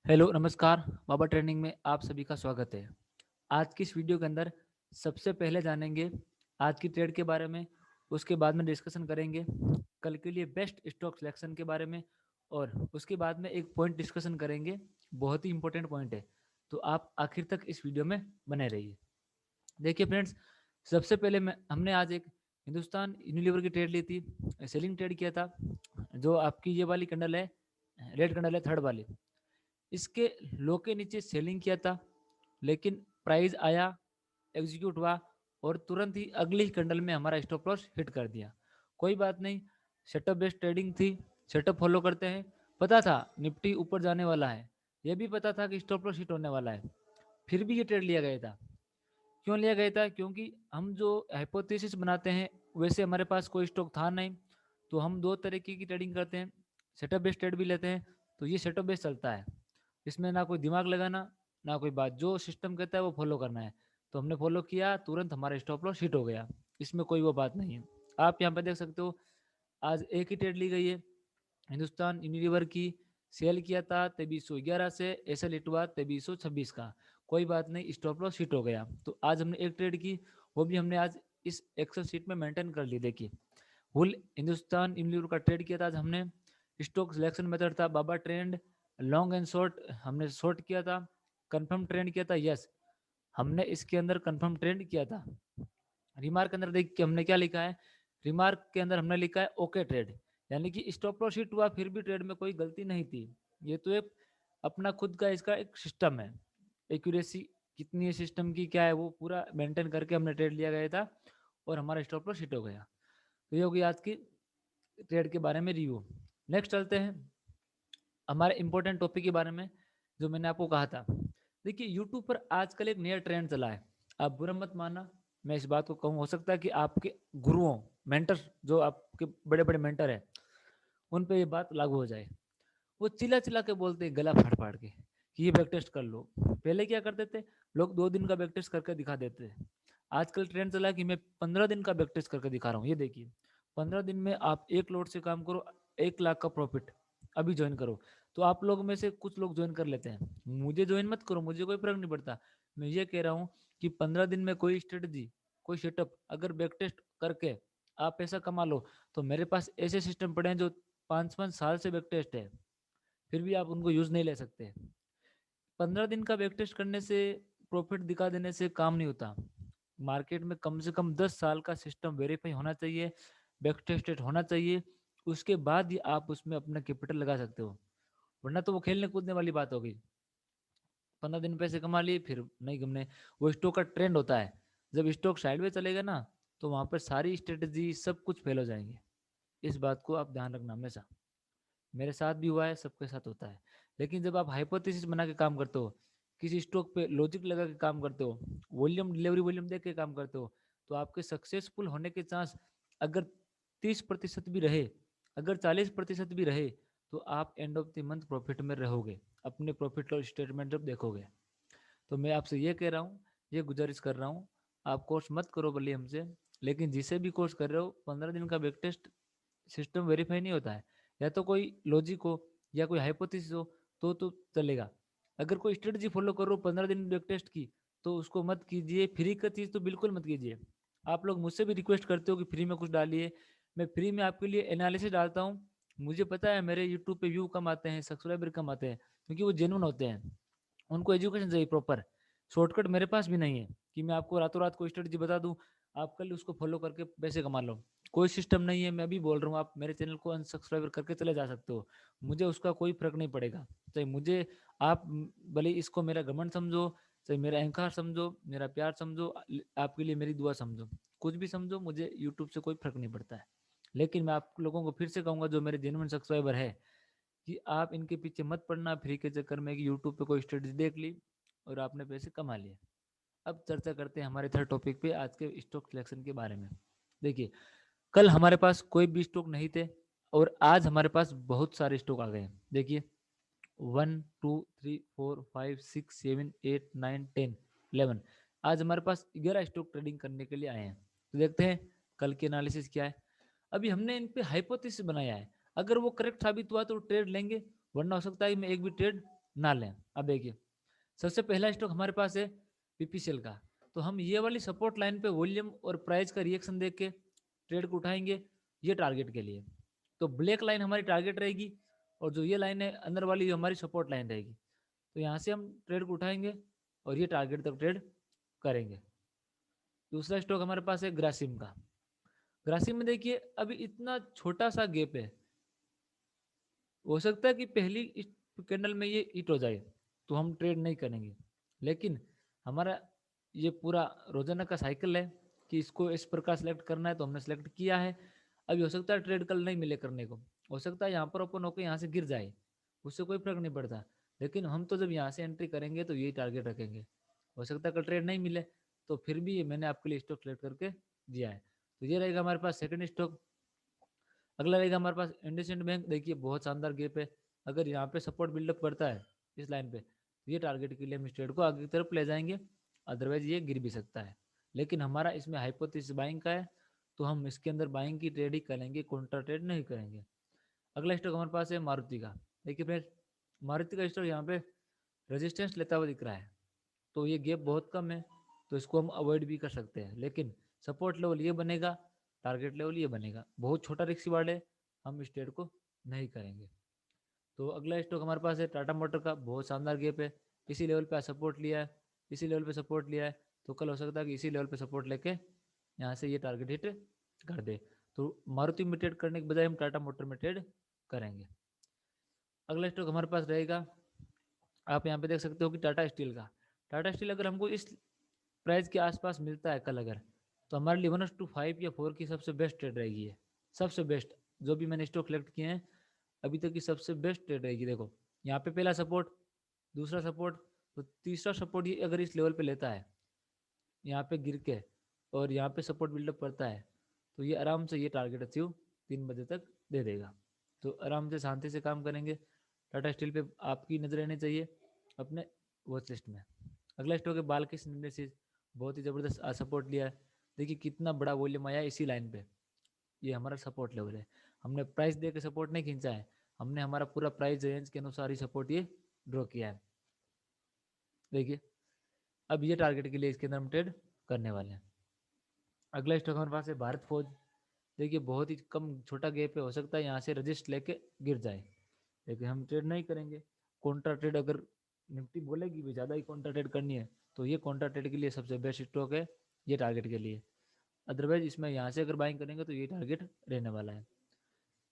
Hello नमस्कार। बाबा training में आप सभी का स्वागत है। आज की इस वीडियो के अंदर सबसे पहले जानेंगे आज की ट्रेड के बारे में। उसके बाद में डिस्कशन करेंगे कल के लिए बेस्ट स्टॉक सिलेक्शन के बारे में। और उसके बाद में एक पॉइंट डिस्कशन करेंगे, बहुत ही इंपॉर्टेंट पॉइंट है। तो आप आखिर तक इस वीडियो में बने रहिए। देखिए फ्रेंड्स, सबसे पहले मैं हमने आज एक हिंदुस्तान यूनिलीवर की ट्रेड ली थी, सेलिंग ट्रेड किया था। जो आपकी ये वाली कंडल है, रेड कंडल है, थर्ड वाली, इसके लो के नीचे सेलिंग किया था। लेकिन प्राइस आया, एग्जीक्यूट हुआ और तुरंत ही अगली ही कैंडल में हमारा स्टॉप लॉस हिट कर दिया। कोई बात नहीं, सेटअप बेस्ड ट्रेडिंग थी, सेटअप फॉलो करते हैं। पता था निफ्टी ऊपर जाने वाला है, यह भी पता था कि स्टॉप लॉस हिट होने वाला है, फिर भी ये ट्रेड लिया गया था। क्यों लिया गया था? क्योंकि हम जो हाइपोथेसिस बनाते हैं वैसे हमारे पास कोई स्टॉक था नहीं। तो हम दो तरीके की ट्रेडिंग करते हैं, सेटअप बेस्ड ट्रेड भी लेते हैं। तो ये सेटअप बेस्ड चलता है, इसमें ना कोई दिमाग लगाना ना कोई बात, जो सिस्टम कहता है वो फॉलो करना है। तो हमने फॉलो किया, तुरंत हमारा स्टॉप लॉस हिट हो गया। इसमें कोई वो बात नहीं है। आप यहाँ पे देख सकते हो, आज एक ही ट्रेड ली गई है हिंदुस्तान यूनिलीवर की। सेल किया था 2311 से, ऐसा लिट हुआ 2326 का। कोई बात नहीं, स्टॉप लॉस हिट हो गया। तो आज हमने एक ट्रेड की, वो भी हमने आज इस एक्सेल शीट में मेंटेन कर ली। देखिए, फुल हिंदुस्तान यूनिलीवर का ट्रेड किया था आज हमने। स्टॉक सिलेक्शन मेथड था बाबा ट्रेंड, लॉन्ग एंड शॉर्ट हमने शॉर्ट किया था। कंफर्म ट्रेंड किया था, यस हमने इसके अंदर कंफर्म ट्रेंड किया था। रिमार्क के अंदर देख के हमने क्या लिखा है, रिमार्क के अंदर हमने लिखा है ओके ट्रेड, यानी कि स्टॉप लॉस हिट हुआ फिर भी ट्रेड में कोई गलती नहीं थी। ये तो एक अपना खुद का इसका एक सिस्टम है, एक्यूरेसी कितनी है सिस्टम की क्या है वो पूरा मेंटेन करके हमने ट्रेड लिया गया था और हमारा स्टॉप लॉस हिट हो गया। तो ये होगी आज की ट्रेड के बारे में रिव्यू। नेक्स्ट चलते हैं हमारे इंपॉर्टेंट टॉपिक के बारे में, जो मैंने आपको कहा था। देखिए, यूट्यूब पर आजकल एक नया ट्रेंड चला है। आप बुरा मत मानना, मैं इस बात को कहूँ, हो सकता है कि आपके गुरुओं, मेंटर, जो आपके बड़े बड़े मेंटर हैं, उन पे ये बात लागू हो जाए। वो चिल्ला चिल्ला के बोलते हैं, गला फाड़ फाड़ के, कि ये बैक टेस्ट कर लो। पहले क्या करते थे लोग, 2 दिन का बैक टेस्ट करके दिखा देते थे। आजकल ट्रेंड चला है कि मैं 15 दिन का बैक टेस्ट करके दिखा रहा हूँ। ये देखिए, 15 दिन में आप 1 लोट से काम करो, 1 लाख का प्रॉफिट। अभी ज्वाइन करो। तो आप लोग में से कुछ लोग ज्वाइन कर लेते हैं, मुझे ज्वाइन मत करो, मुझे कोई फर्क नहीं पड़ता। मैं ये कह रहा हूँ कि 15 दिन में कोई स्ट्रेटजी, कोई सेटअप अगर बैक टेस्ट करके आप पैसा कमा लो, तो मेरे पास ऐसे सिस्टम पड़े हैं जो 5-5 साल से बैक टेस्ट है, फिर भी आप उनको यूज नहीं ले सकते। 15 दिन का बैक टेस्ट करने से, प्रॉफिट दिखा देने से काम नहीं होता। मार्केट में कम से कम 10 साल का सिस्टम वेरीफाई होना चाहिए, बैक टेस्टेड होना चाहिए। उसके बाद ही आप उसमें अपना कैपिटल लगा सकते हो, वरना तो वो खेलने कूदने वाली बात होगी। 15 दिन पैसे कमा लिए फिर नहीं गमने। वो स्टॉक का ट्रेंड होता है, जब स्टॉक साइडवेज चलेगा ना, तो वहां पर सारी स्ट्रेटजी सब कुछ फेल हो जाएंगे। इस बात को आप ध्यान रखना हमेशा। मेरे साथ भी हुआ है, सबके साथ होता है। लेकिन जब आप हाइपोथेसिस बना के काम करते हो, किसी स्टॉक पे लॉजिक लगा के काम करते हो, वॉल्यूम डिलीवरी वॉल्यूम देख के काम करते हो, तो आपके सक्सेसफुल होने के चांस अगर 30% भी रहे, अगर 40% भी रहे, तो आप end of the month profit में रहोगे, अपने प्रॉफिट और स्टेटमेंट जब देखोगे। तो मैं आपसे ये कह रहा हूँ, ये गुजारिश कर रहा हूँ, आप कोर्स मत करो भले हमसे, लेकिन जिसे भी कोर्स कर रहे हो, 15 दिन का बैक टेस्ट सिस्टम वेरीफाई नहीं होता है। या तो कोई लॉजिक हो या कोई हाइपोथेसिस हो, तो चलेगा। अगर कोई स्ट्रेटजी फॉलो करो 15 दिन बैक टेस्ट की, तो उसको मत कीजिए। फ्री का चीज़ तो बिल्कुल मत कीजिए। आप लोग मुझसे भी रिक्वेस्ट करते हो कि फ्री में कुछ डालिए, मैं फ्री में आपके लिए एनालिसिस डालता हूँ। मुझे पता है मेरे यूट्यूब पे व्यू कम आते हैं, सब्सक्राइबर कम आते हैं, क्योंकि वो जेन्युइन होते हैं, उनको एजुकेशन चाहिए प्रॉपर। शॉर्टकट मेरे पास भी नहीं है कि मैं आपको रातों रात को स्ट्रेटजी बता दूं, आप कल उसको फॉलो करके पैसे कमा लो। कोई सिस्टम नहीं है, मैं भी बोल रहा हूँ, आप मेरे चैनल को अनसब्सक्राइब करके चले जा सकते हो, मुझे उसका कोई फर्क नहीं पड़ेगा। चाहे मुझे आप भले इसको मेरा घमंड समझो, चाहे मेरा अहंकार समझो, मेरा प्यार समझो, आपके लिए मेरी दुआ समझो, कुछ भी समझो, मुझे यूट्यूब से कोई फर्क नहीं पड़ता है। लेकिन मैं आप लोगों को फिर से कहूंगा, जो मेरे जेन्युइन सब्सक्राइबर है, कि आप इनके पीछे मत पड़ना फ्री के चक्कर में, कि यूट्यूब पे कोई स्टडीज देख ली और आपने पैसे कमा लिए। अब चर्चा करते हैं हमारे थर्ड टॉपिक पे, आज के स्टॉक सिलेक्शन के बारे में। देखिए, कल हमारे पास कोई भी स्टॉक नहीं थे और आज हमारे पास बहुत सारे स्टॉक आ गए हैं। देखिए, 1 2 3 4 5 6 7 8 9 10 11, आज हमारे पास 11 स्टॉक ट्रेडिंग करने के लिए आए हैं। तो देखते हैं कल की एनालिसिस क्या है। अभी हमने इन पे हाइपोथेसिस बनाया है, अगर वो करेक्ट साबित हुआ तो ट्रेड लेंगे, वरना हो सकता है मैं एक भी ट्रेड ना लें। अब देखिए, सबसे पहला स्टॉक हमारे पास है पीपीसीएल का। तो हम ये वाली सपोर्ट लाइन पे वॉल्यूम और प्राइस का रिएक्शन देख के ट्रेड को उठाएंगे, ये टारगेट के लिए। तो ब्लैक लाइन हमारी टारगेट रहेगी, और जो ये लाइन है अंदर वाली, ये हमारी सपोर्ट लाइन रहेगी। तो यहाँ से हम ट्रेड को उठाएंगे और ये टारगेट तक ट्रेड करेंगे। दूसरा स्टॉक हमारे पास है ग्रासिम का। ग्रासिम में देखिए अभी इतना छोटा सा गैप है, हो सकता है कि पहली कैंडल में ये हिट हो जाए तो हम ट्रेड नहीं करेंगे। लेकिन हमारा ये पूरा रोजाना का साइकिल है कि इसको इस प्रकार सेलेक्ट करना है, तो हमने सेलेक्ट किया है। अभी हो सकता है ट्रेड कल नहीं मिले करने को, हो सकता है यहाँ पर ओपन होकर यहाँ से गिर जाए, उससे कोई फर्क नहीं पड़ता। लेकिन हम तो जब यहाँ से एंट्री करेंगे तो यही टारगेट रखेंगे। हो सकता है कल ट्रेड नहीं मिले, तो फिर भी मैंने आपके लिए स्टॉक सेलेक्ट करके दिया है। तो ये रहेगा हमारे पास सेकंड स्टॉक। अगला रहेगा हमारे पास इंडसइंड बैंक। देखिए बहुत शानदार गैप है, अगर यहाँ पे सपोर्ट बिल्डअप करता है इस लाइन पे, तो ये टारगेट के लिए हम इस ट्रेड को आगे की तरफ ले जाएंगे। अदरवाइज ये गिर भी सकता है, लेकिन हमारा इसमें हाइपोथेसिस बाइंग का है, तो हम इसके अंदर बाइंग की ट्रेड ही करेंगे, काउंटर ट्रेड नहीं करेंगे। अगला स्टॉक हमारे पास है मारुति का। देखिए फ्रेंड्स, मारुति का स्टॉक यहाँ पे रेजिस्टेंस लेता हुआ दिख रहा है, तो ये गैप बहुत कम है, तो इसको हम अवॉइड भी कर सकते हैं। लेकिन सपोर्ट लेवल ये बनेगा, टारगेट लेवल ये बनेगा, बहुत छोटा रिस्क वाले है, हम इस ट्रेड को नहीं करेंगे। तो अगला स्टॉक हमारे पास है टाटा मोटर का। बहुत शानदार गैप है, इसी लेवल पे सपोर्ट लिया है, इसी लेवल पे सपोर्ट लिया है, तो कल हो सकता है कि इसी लेवल पे सपोर्ट लेके यहाँ से ये टारगेट हिट कर दे। तो मारुति में ट्रेड करने के बजाय हम टाटा मोटर में ट्रेड करेंगे। अगला स्टॉक हमारे पास रहेगा, आप यहाँ पे देख सकते हो कि टाटा स्टील का। टाटा स्टील अगर हमको इस प्राइस के आसपास मिलता है कल अगर, तो हमारे लिए 1:5 या 4 की सबसे बेस्ट ट्रेड रहेगी है। सबसे बेस्ट जो भी मैंने स्टॉक कलेक्ट किए हैं अभी तक की सबसे बेस्ट ट्रेड रहेगी। देखो यहाँ पे पहला सपोर्ट, दूसरा सपोर्ट, तो तीसरा सपोर्ट ये अगर इस लेवल पे लेता है यहाँ पे गिर के, और यहाँ पे सपोर्ट बिल्डअप करता है, तो ये आराम से ये टारगेट अचीव 3 बजे तक दे देगा। तो आराम से शांति से काम करेंगे। टाटा स्टील पे आपकी नजर रहनी चाहिए अपने वॉच लिस्ट में। अगला स्टॉक है बालकृष्ण इंडस्ट्रीज। बहुत ही ज़बरदस्त सपोर्ट लिया है, देखिए कितना बड़ा वॉल्यूम आया इसी लाइन पे, ये हमारा सपोर्ट लेवल है। हमने प्राइस दे के सपोर्ट नहीं खींचा है, हमने हमारा पूरा प्राइस रेंज के अनुसार ही सपोर्ट ये ड्रॉ किया है। देखिए अब ये टारगेट के लिए इसके अंदर हम ट्रेड करने वाले हैं। अगला स्टॉक हमारे पास है भारत फोर्ज। देखिए बहुत ही कम छोटा गैप है, हो सकता है यहाँ से रजिस्ट लेके गिर जाए, लेकिन हम ट्रेड नहीं करेंगे। कॉन्ट्रा ट्रेड अगर निफ्टी बोलेगी भी ज़्यादा ही कॉन्ट्रा ट्रेड करनी है, तो ये कॉन्ट्रा ट्रेड के लिए सबसे बेस्ट स्टॉक है ये टारगेट के लिए। अदरवाइज इसमें यहाँ से अगर बाइंग करेंगे तो ये टारगेट रहने वाला है।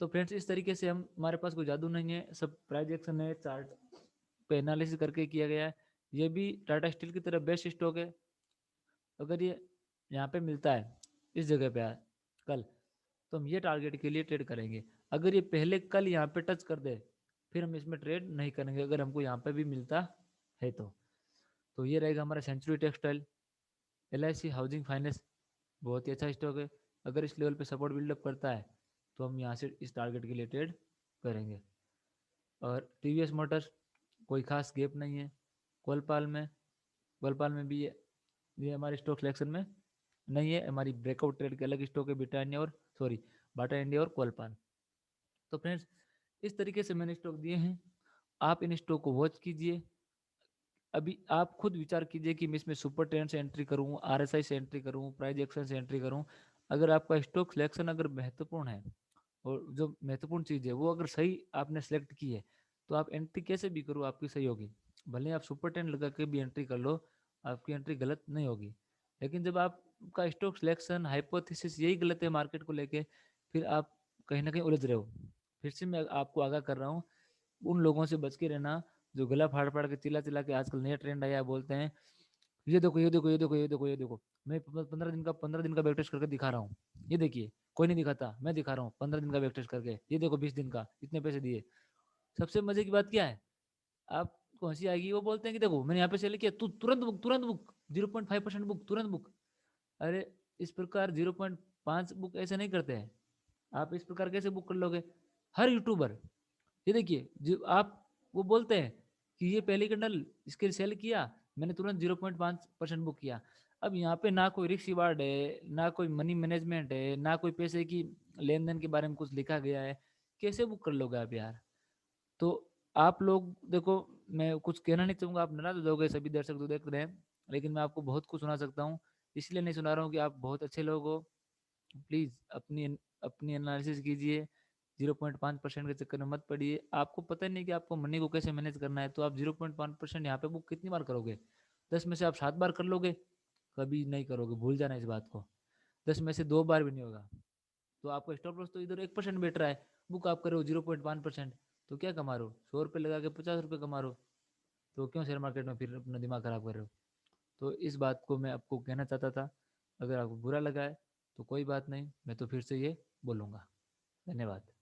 तो फ्रेंड्स इस तरीके से हम, हमारे पास कोई जादू नहीं है, सब प्राइस एक्शन है, चार्ट पे एनालिसिस करके किया गया है। ये भी टाटा स्टील की तरह बेस्ट स्टॉक है। अगर ये यहाँ पे मिलता है इस जगह पे कल, तो हम ये टारगेट के लिए ट्रेड करेंगे। अगर ये पहले कल यहाँ पे टच कर दे, फिर हम इसमें ट्रेड नहीं करेंगे, अगर हमको यहाँ पे भी मिलता है तो ये रहेगा हमारा Century Textile. LIC Housing Finance बहुत ही अच्छा स्टॉक है, अगर इस लेवल पे सपोर्ट बिल्डअप करता है तो हम यहाँ से इस टारगेट के लिए ट्रेड करेंगे। और TVS मोटर्स, कोई खास गैप नहीं है। कोलपाल में, कोलपाल में भी ये हमारे स्टॉक सिलेक्शन में नहीं है, हमारी ब्रेकआउट ट्रेड के अलग स्टॉक है, ब्रिटानिया और सॉरी बाटा इंडिया और कोलपाल। तो फ्रेंड्स इस तरीके से मैंने स्टॉक दिए हैं, आप इन स्टॉक को वॉच कीजिए। अभी आप खुद विचार कीजिए कि मैं इसमें सुपर ट्रेंड से एंट्री करूँ, RSI से एंट्री करूँ, प्राइस एक्शन से एंट्री करूँ। अगर आपका स्टॉक सिलेक्शन अगर महत्वपूर्ण है, और जो महत्वपूर्ण चीज़ है वो अगर सही आपने सेलेक्ट की है, तो आप एंट्री कैसे भी करो आपकी सही होगी। भले आप सुपर टेन लगा के भी एंट्री कर लो, आपकी एंट्री गलत नहीं होगी। लेकिन जब आपका स्टॉक सिलेक्शन हाइपोथेसिस यही गलत है मार्केट को लेके, फिर आप कहीं ना कहीं उलझ रहे हो। फिर से मैं आपको आगाह कर रहा हूँ, उन लोगों से बच के रहना जो गला फाड़ फाड़ के चिल्ला चिल्ला के आजकल नया ट्रेंड आया है, बोलते हैं ये देखो ये देखो ये देखो ये देखो ये देखो, मैं 15 दिन का बैक टेस्ट करके दिखा रहा हूँ, ये देखिए। कोई नहीं दिखाता, मैं दिखा रहा हूँ 15 दिन का बैक टेस्ट करके, ये देखो 20 दिन का, इतने पैसे दिए। सबसे मजे की बात क्या है, आपको हंसी आएगी, वो बोलते हैं कि देखो मैंने यहाँ पे सेल किया, तू तुरंत बुक 0.5% बुक, तुरंत बुक। अरे इस प्रकार 0.5 बुक ऐसे नहीं करते हैं, आप इस प्रकार कैसे बुक कर लोगे। हर यूट्यूबर, ये देखिए जो आप, वो बोलते हैं कि ये पहली कैंडल इसके सेल किया, मैंने तुरंत 0.5% बुक किया। अब यहाँ पे ना कोई रिस्क रिवार्ड है, ना कोई मनी मैनेजमेंट है, ना कोई पैसे की लेन देन के बारे में कुछ लिखा गया है, कैसे बुक कर लोगे आप यार। तो आप लोग देखो, मैं कुछ कहना नहीं चाहूँगा, आप नाराज हो जाओगे, सभी दर्शक जो देख रहे हैं, लेकिन मैं आपको बहुत कुछ सुना सकता हूँ। इसलिए नहीं सुना रहा हूँ कि आप बहुत अच्छे लोग हो। प्लीज़ अपनी एनालिसिस कीजिए। 0.5% के चक्कर में मत पड़िए। आपको पता नहीं कि आपको मनी को कैसे मैनेज करना है, तो आप 0.5% यहाँ पे बुक कितनी बार करोगे? 10 में से आप 7 बार कर लोगे? कभी नहीं करोगे, भूल जाना इस बात को। 10 में से 2 बार भी नहीं होगा। तो आपका स्टॉप लॉस तो इधर 1% बैठ रहा है, बुक आप कर रहे हो 0.5%, तो क्या कमा रहे हो? 100 रुपये लगा के 50 रुपये कमा रहे हो। तो क्यों शेयर मार्केट में फिर अपना दिमाग खराब कर रहे हो? तो इस बात को मैं आपको कहना चाहता था। अगर आपको बुरा लगा है तो कोई बात नहीं, मैं तो फिर से ये बोलूँगा। धन्यवाद।